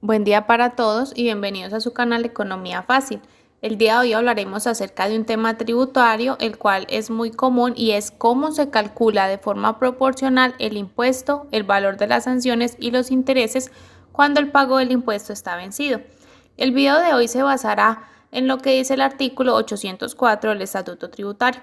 Buen día para todos y bienvenidos a su canal de Economía Fácil. El día de hoy hablaremos acerca de un tema tributario, el cual es muy común y es cómo se calcula de forma proporcional el impuesto, el valor de las sanciones y los intereses cuando el pago del impuesto está vencido. El video de hoy se basará en lo que dice el artículo 804 del Estatuto Tributario.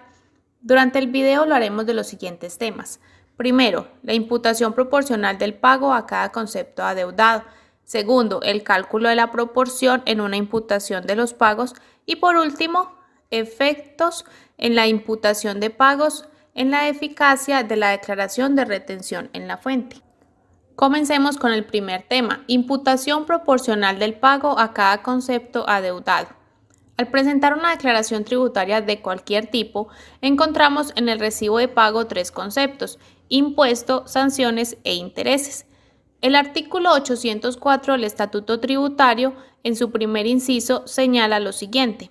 Durante el video lo haremos de los siguientes temas. Primero, la imputación proporcional del pago a cada concepto adeudado. Segundo, el cálculo de la proporción en una imputación de los pagos. Y por último, efectos en la imputación de pagos en la eficacia de la declaración de retención en la fuente. Comencemos con el primer tema, imputación proporcional del pago a cada concepto adeudado. Al presentar una declaración tributaria de cualquier tipo, encontramos en el recibo de pago tres conceptos: impuesto, sanciones e intereses. El artículo 804 del Estatuto Tributario, en su primer inciso, señala lo siguiente: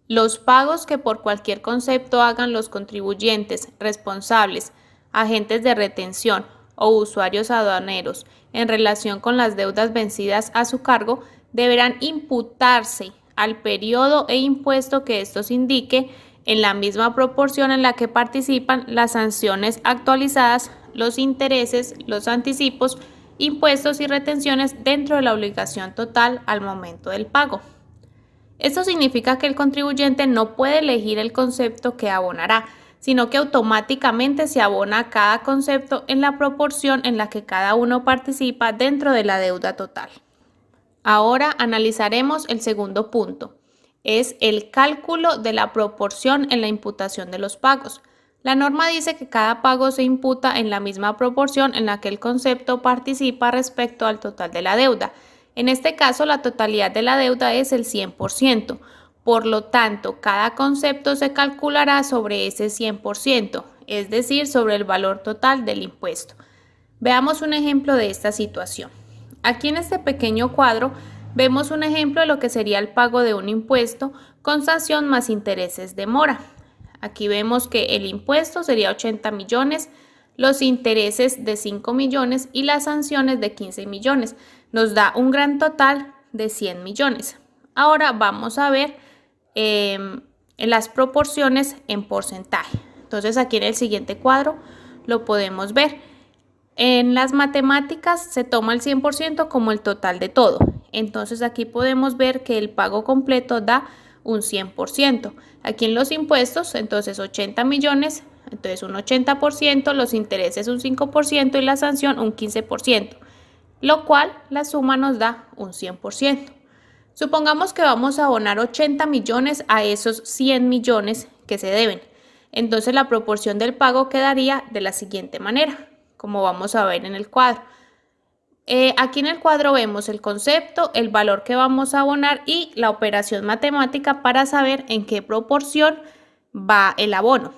los pagos que por cualquier concepto hagan los contribuyentes, responsables, agentes de retención o usuarios aduaneros en relación con las deudas vencidas a su cargo deberán imputarse al periodo e impuesto que estos indique en la misma proporción en la que participan las sanciones actualizadas, los intereses, los anticipos, impuestos y retenciones dentro de la obligación total al momento del pago. Esto significa que el contribuyente no puede elegir el concepto que abonará, sino que automáticamente se abona a cada concepto en la proporción en la que cada uno participa dentro de la deuda total. Ahora analizaremos el segundo punto. Es el cálculo de la proporción en la imputación de los pagos. La norma dice que cada pago se imputa en la misma proporción en la que el concepto participa respecto al total de la deuda. En este caso, la totalidad de la deuda es el 100%. Por lo tanto, cada concepto se calculará sobre ese 100%, es decir, sobre el valor total del impuesto. Veamos un ejemplo de esta situación. Aquí en este pequeño cuadro vemos un ejemplo de lo que sería el pago de un impuesto con sanción más intereses de mora. Aquí vemos que el impuesto sería 80 millones, los intereses de 5 millones y las sanciones de 15 millones. Nos da un gran total de 100 millones. Ahora vamos a ver las proporciones en porcentaje. Entonces aquí en el siguiente cuadro lo podemos ver. En las matemáticas se toma el 100% como el total de todo. Entonces aquí podemos ver que el pago completo da un 100%. Aquí en los impuestos, entonces 80 millones, entonces un 80%, los intereses un 5% y la sanción un 15%, lo cual la suma nos da un 100%. Supongamos que vamos a abonar 80 millones a esos 100 millones que se deben. Entonces la proporción del pago quedaría de la siguiente manera, como vamos a ver en el cuadro. Aquí en el cuadro vemos el concepto, el valor que vamos a abonar y la operación matemática para saber en qué proporción va el abono.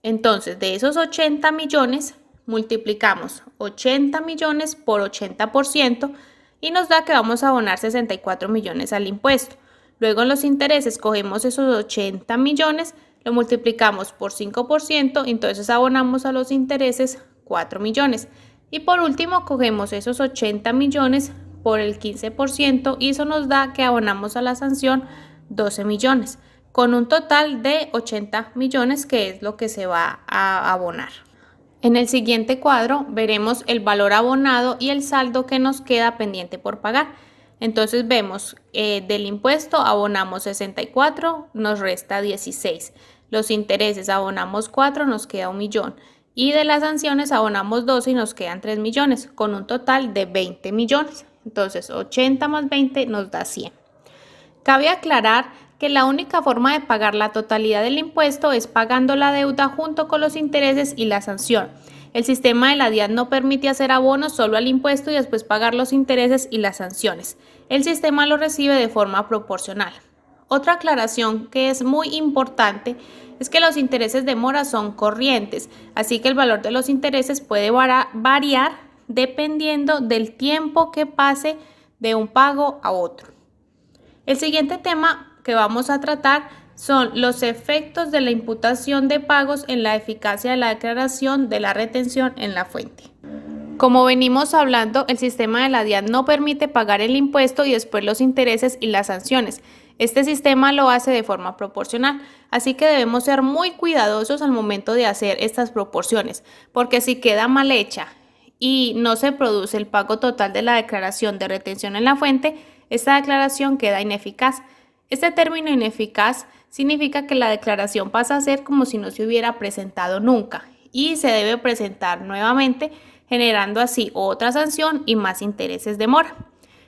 Entonces, de esos 80 millones, multiplicamos 80 millones por 80% y nos da que vamos a abonar 64 millones al impuesto. Luego en los intereses cogemos esos 80 millones, lo multiplicamos por 5%, entonces abonamos a los intereses 4 millones. Y por último cogemos esos 80 millones por el 15% y eso nos da que abonamos a la sanción 12 millones, con un total de 80 millones que es lo que se va a abonar. En el siguiente cuadro veremos el valor abonado y el saldo que nos queda pendiente por pagar. Entonces vemos del impuesto abonamos 64, nos resta 16. Los intereses abonamos 4, nos queda 1 millón. Y de las sanciones abonamos 12 y nos quedan 3 millones, con un total de 20 millones. Entonces 80 más 20 nos da 100. Cabe aclarar que la única forma de pagar la totalidad del impuesto es pagando la deuda junto con los intereses y la sanción. El sistema de la DIAN no permite hacer abonos solo al impuesto y después pagar los intereses y las sanciones. El sistema lo recibe de forma proporcional. Otra aclaración que es muy importante es que los intereses de mora son corrientes, así que el valor de los intereses puede variar dependiendo del tiempo que pase de un pago a otro. El siguiente tema que vamos a tratar son los efectos de la imputación de pagos en la eficacia de la declaración de la retención en la fuente. Como venimos hablando, el sistema de la DIAN no permite pagar el impuesto y después los intereses y las sanciones. Este sistema lo hace de forma proporcional, así que debemos ser muy cuidadosos al momento de hacer estas proporciones, porque si queda mal hecha y no se produce el pago total de la declaración de retención en la fuente, esta declaración queda ineficaz. Este término ineficaz significa que la declaración pasa a ser como si no se hubiera presentado nunca y se debe presentar nuevamente, generando así otra sanción y más intereses de mora.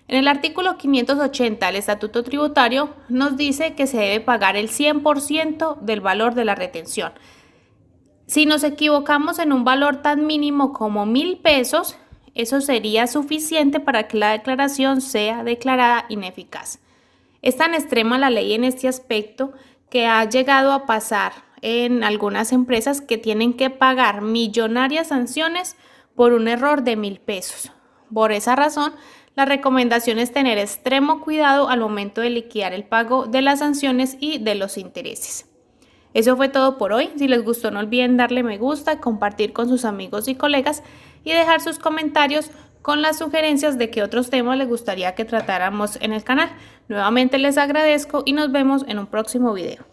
En el artículo 580 del Estatuto Tributario nos dice que se debe pagar el 100% del valor de la retención. Si nos equivocamos en un valor tan mínimo como 1.000 pesos, eso sería suficiente para que la declaración sea declarada ineficaz. Es tan extrema la ley en este aspecto que ha llegado a pasar en algunas empresas que tienen que pagar millonarias sanciones por un error de 1.000 pesos. Por esa razón, la recomendación es tener extremo cuidado al momento de liquidar el pago de las sanciones y de los intereses. Eso fue todo por hoy. Si les gustó, no olviden darle me gusta, compartir con sus amigos y colegas y dejar sus comentarios con las sugerencias de qué otros temas les gustaría que tratáramos en el canal. Nuevamente les agradezco y nos vemos en un próximo video.